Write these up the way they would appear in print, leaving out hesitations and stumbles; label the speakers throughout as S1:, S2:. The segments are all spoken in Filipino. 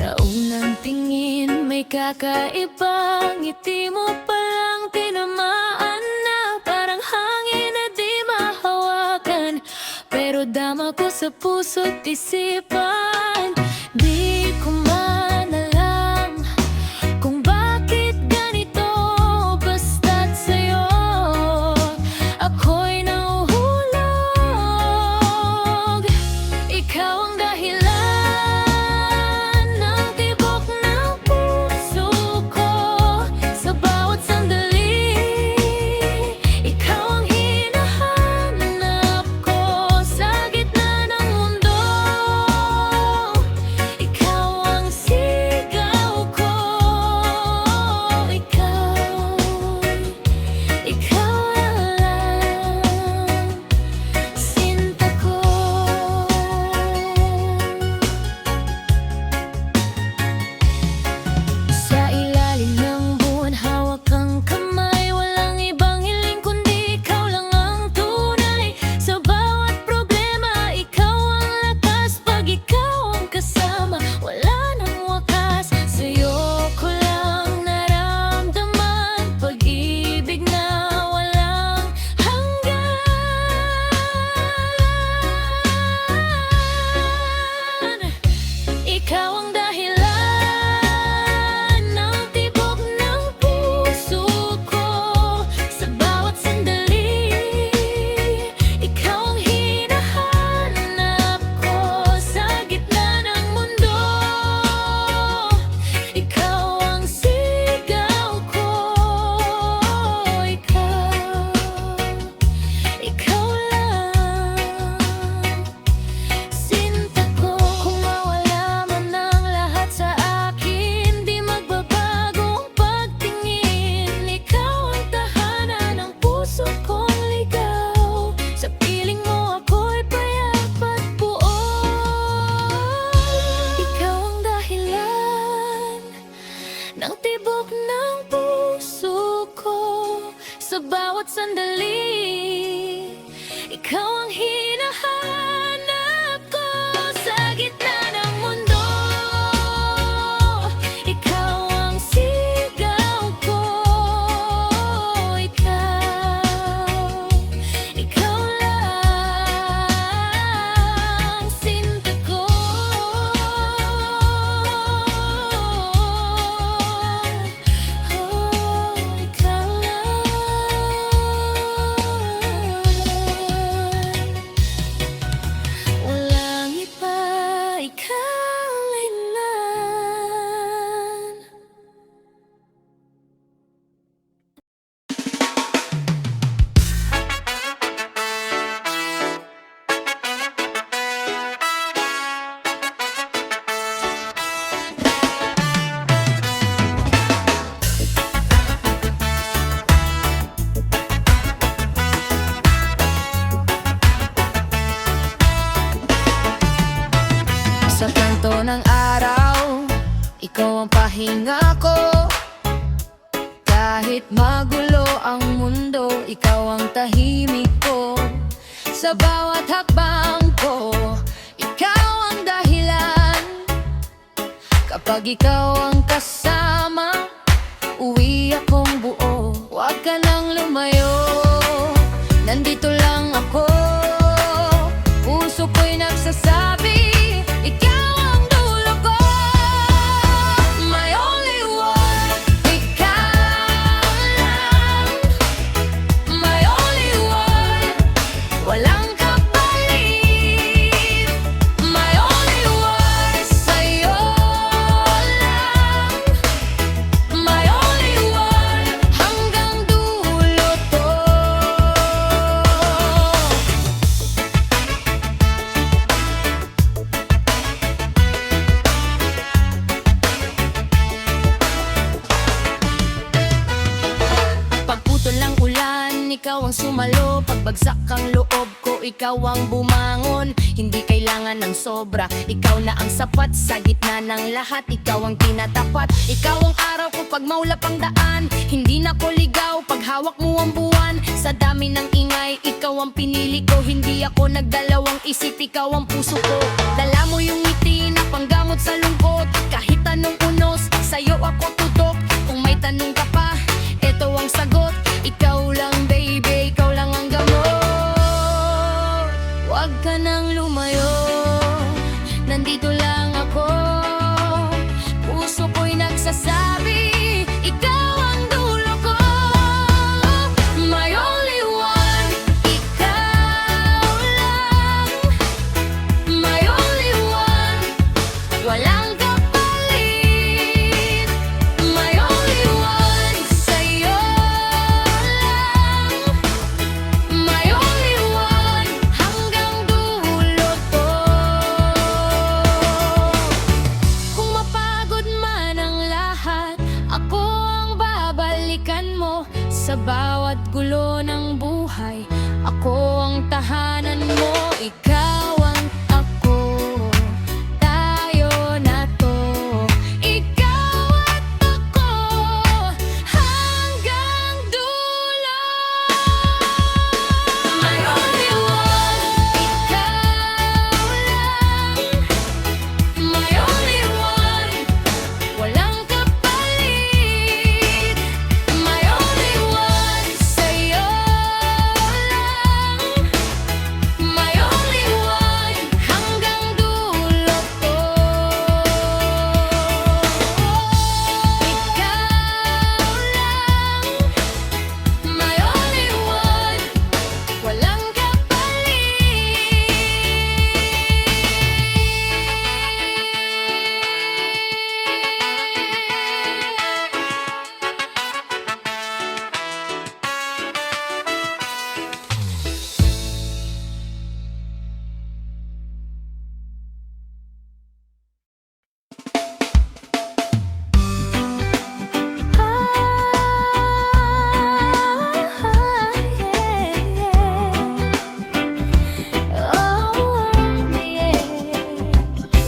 S1: Sa unang tingin may kakaibang ngiti mo palang tinamaan na parang hangin na di mahawakan. Pero dama ko sa puso't isipan, di ko man alam kung bakit ganito. Basta't sa'yo ako'y nahuhulog. Ikaw ang dahilan ng tibok ng puso ko. Sa bawat sandali, ikaw ang hinahanap ko. Sa gitna ng mundo, ikaw ang sigaw ko. Ikaw lang, sinta ko. Sa ilalim ng buwan, hawak ang kamay. Walang ibang hiling kundi ikaw lang ang tunay. Sa bawat problema, ikaw ang lakas. Pag ikaw ang kasama, wala nang wakas. Sa'yo ko lang naramdaman pag-ibig na walang hanggan. Ikaw ang dahilan ng tibok ng puso ko. Sa bawat sandali, ikaw ang hinahanap ko. Sa gitna ng mundo, ikaw ang sigaw ko. Ikaw lang, sinta ko. Kung mawala man ang lahat sa akin, di magbabago ang pagtingin. Ikaw ang tahanan ng puso kong ligaw. Sa piling mo ako'y payap at buo. Ikaw ang dahilan ng tibok ng puso ko. Sa bawat sandali, ikaw ang hinahanap ko. Sa gitna ng mundo, ikaw ang sigaw ko. Ikaw lang, sinta ko. Ikaw lang, walang iba, ikaw lang. Sa kanto ng araw, ikaw ang pahinga ko. Kahit magulo ang mundo, ikaw ang tahimik ko. Sa bawat hakbang ko, ikaw ang dahilan. Kapag ikaw ang kasama, uwi akong buo. Huwag ka nang lumayo, nandito lang ako. Puso ko'y nagsasabi, ikaw ang dulo ko. My only one, ikaw lang. My only one, walang kapalit. My only one, sa'yo lang. My only one, hanggang dulo to. Pagputol ng ulan, ikaw ang sumalo. Pagbagsak ang loob ko, ikaw ang bumangon. Hindi kailangan ng sobra, ikaw na ang sapat. Sa gitna ng lahat, ikaw ang tinatapat. Ikaw ang araw ko pag maulap ang daan. Hindi na ko ligaw pag hawak mo ang buwan. Sa dami ng ingay, ikaw ang pinili ko. Hindi ako nagdalawang isip, ikaw ang puso ko. Dala mo yung ngiti na panggamot sa lungkot. Kahit Sa bawat gulo ng buhay, ako ang tahanan mo. Ikaw ang ako, tayo na to. Ikaw at ako, hanggang dulo. My only one, ikaw lang. My only one, walang kapalit. My only one, sa'yo lang. My only one, hanggang dulo ko. Ikaw lang. My only one, walang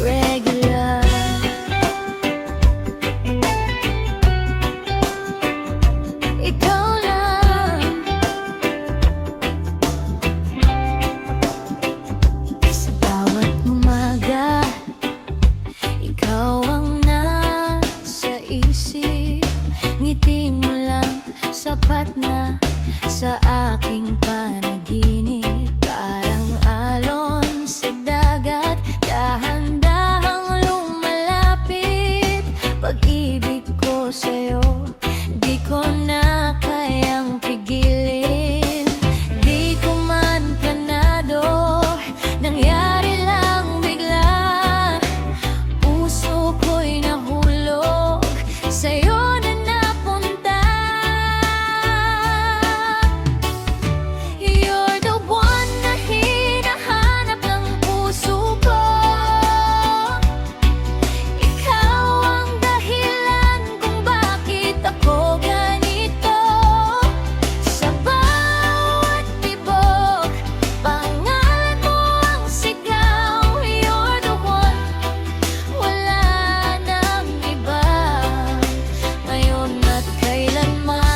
S1: regular. Ikaw lang. Sa bawat umaga, ikaw ang nasa isip. Ngiti mo lang, sapat na sa aking panaginip. Parang alon sa dagat, dahan-dahang lumalapit. Pag-ibig ko sa'yo, di ko na kayang pigilin. Di ko man planado, nangyari lang bigla. Puso ko'y nahulog, sa'yo na napunta. You're the one na hinahanap ng puso ko. Ikaw ang dahilan kung bakit ako ganito. Sa bawat tibok, pangalan mo ang sigaw. You're the one, wala nang iba, ngayon at kailanman.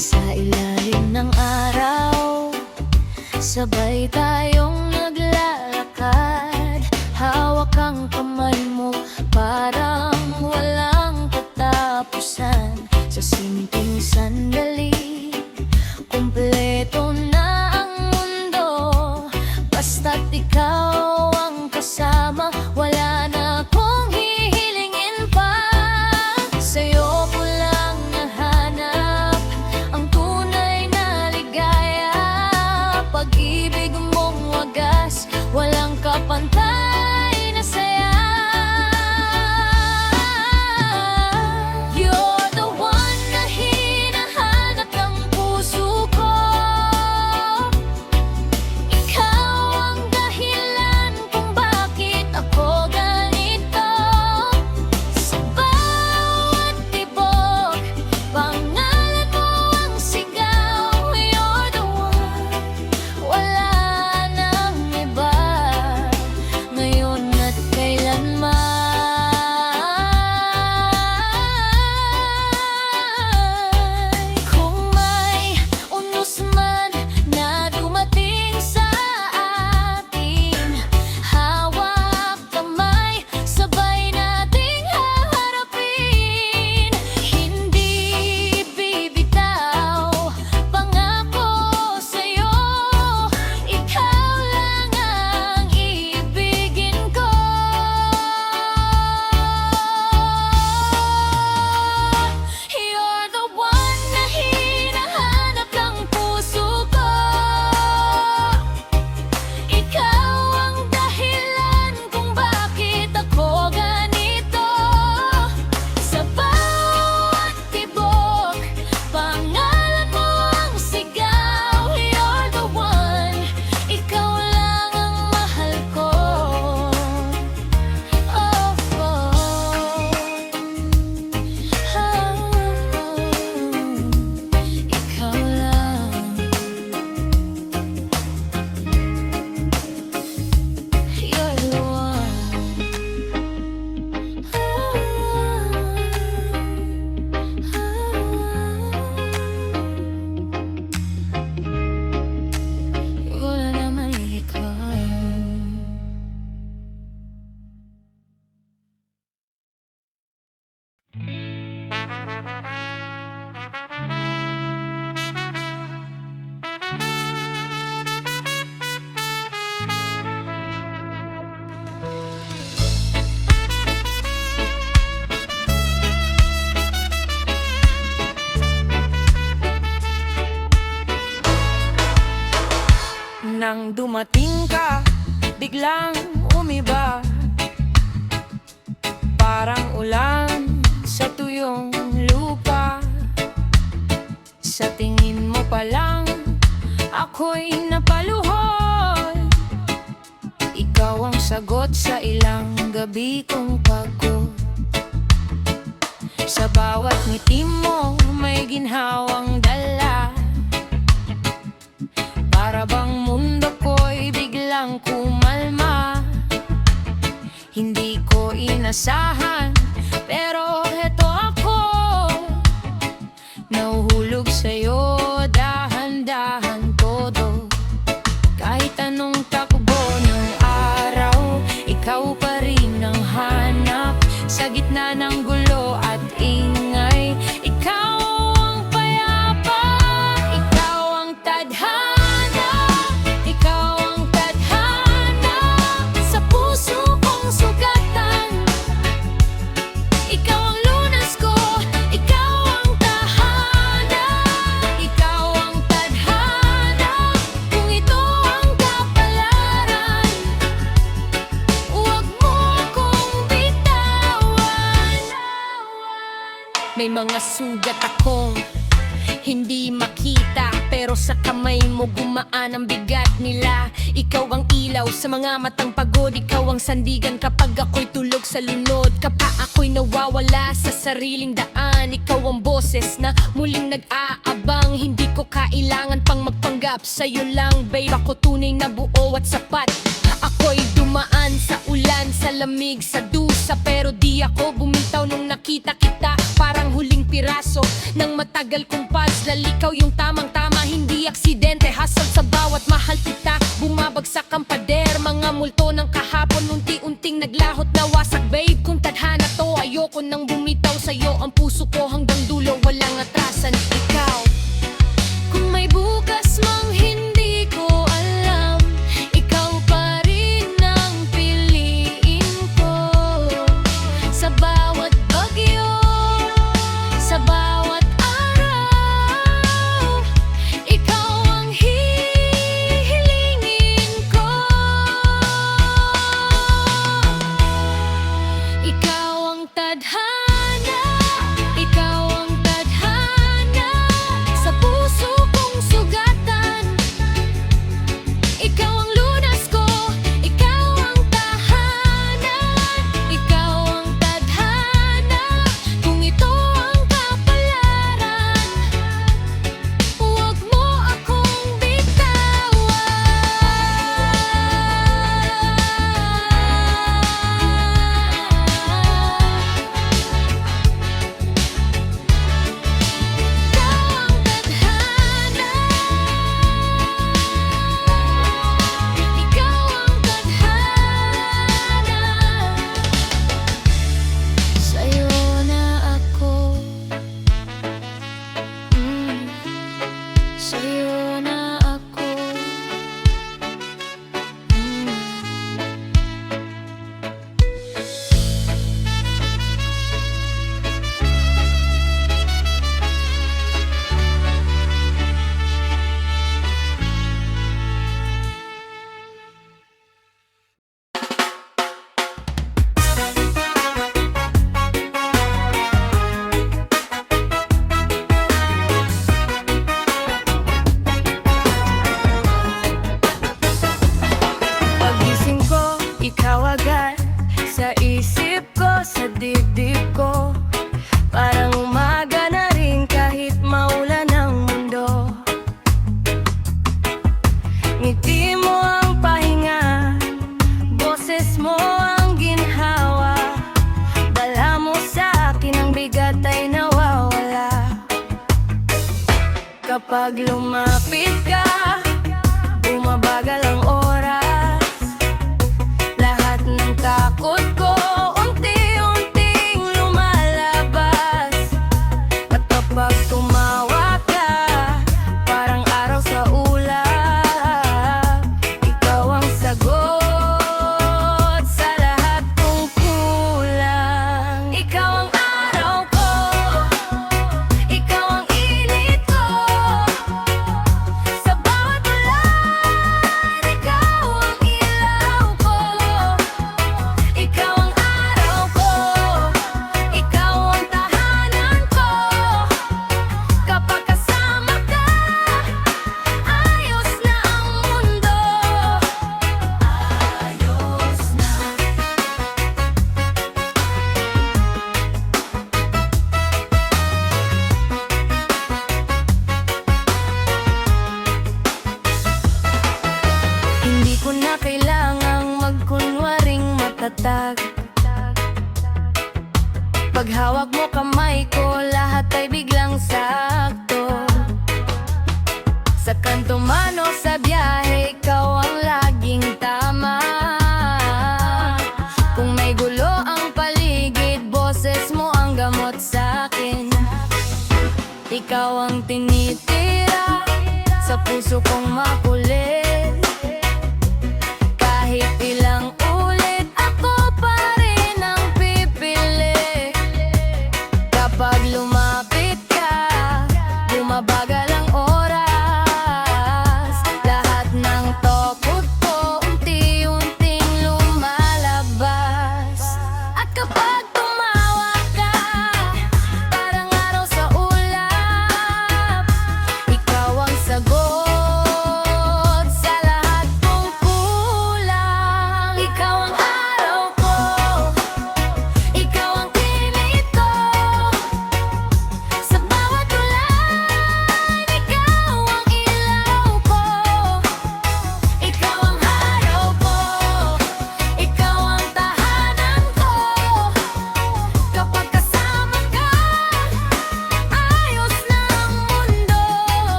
S1: Sa ilalim ng araw, sabay tayong naglalakad. Hawak ang kamay mo, parang walang katapusan. Sa simpleng sandali, kumpleto na ang mundo. Basta't ikaw ang kasama, wala na akong hihilingin pa. Sa'yo ko lang nahanap ang tunay na ligaya. Pag-ibig mong wagas, walang kapantay na saya. You're the one na hinahanap
S2: Biglang dumating ka, biglang umiba, parang ulan sa tuyong lupa. Sa tingin mo pa lang, ako'y napaluhod. Ikaw ang sagot sa ilang gabi kong pagod. Sa bawat ngiti mo, may ginhawang dala. Para bang mundo ko'y biglang kumalma. Hindi ko inasahan, pero heto ako, nahuhulog sa'yo, dahan-dahan todo. Kahit anong takbo ng araw, ikaw pa rin ang hanap. Sa gitna ng gulo at ingay, ikaw ang payapa. Ikaw ang tadhana, ikaw ang tadhana sa puso kong sugatan. Ikaw ang lunas ko, ikaw ang tahana. Ikaw ang tadhana, kung ito ang kapalaran, huwag mo akong bitawan. May mga sugat akong hindi makita, pero sa kamay mo gumaan ang bigat nila. Ikaw ang ilaw sa mga matang pagod, ikaw ang sandigan kapag ako'y tulog sa lunod. Kapag ako'y nawawala sa sariling daan, ikaw ang boses na muling nag-aabang. Hindi ko kailangan pang magpanggap, sa'yo lang babe ako tunay na buo at sapat. Ako'y dumaan sa ulan, sa lamig, sa dusa, pero di ako bumitaw nung nakita kita. Parang huling piraso ng matagal kong puzzle, ikaw yung tamang-tama, hindi aksidente. Hasal sa bawat mahal kita, bumabagsak ang pader. Mga multo ng kahapon, unti-unting naglahot na wasak. Babe, kung tadhana to, ayoko nang bumitaw sa'yo. Ang puso ko hanggang dulo, walang atrasan. Ikaw, kung may bukas mang hindi ko alam, ikaw pa rin ang piliin ko. Sa bawat bagyo, sa bawat araw, ikaw ang hihilingin ko. Ikaw ang tadhana, ikaw ang tadhana sa puso kong sugatan. Ikaw ang lunas ko, ikaw ang tahanan. Ikaw ang tadhana, kung ito ang kapalaran, huwag mo akong bitawan. Ikaw ang tadhana, sa'yo na ako, sa'yo na ako. Pagising ko, ikaw agad sa isip ko, sa dibdib ko. Parang umaga na rin kahit maulan ang mundo. Ngiti mo ang pahinga, boses mo ang ginhawa. Dala mo sa akin ang bigat ay nawawala. Kapag lumapit ka, bumabagal ang oras. Lahat ng takot ko unti-unting lumalabas. At kapag tumawa ka, parang araw sa ulap. Ikaw ang sagot sa lahat kong kulang. Ikaw ang araw ko, ikaw ang init ko. Sa bawat ulan, tag. Pag hawak mo kamay ko, lahat ay biglang sakto. Sa kanto man o sa biyahe, ikaw ang laging tama. Kung may gulo ang paligid, boses mo ang gamot sa'kin. Ikaw ang tinitira sa puso kong makulit.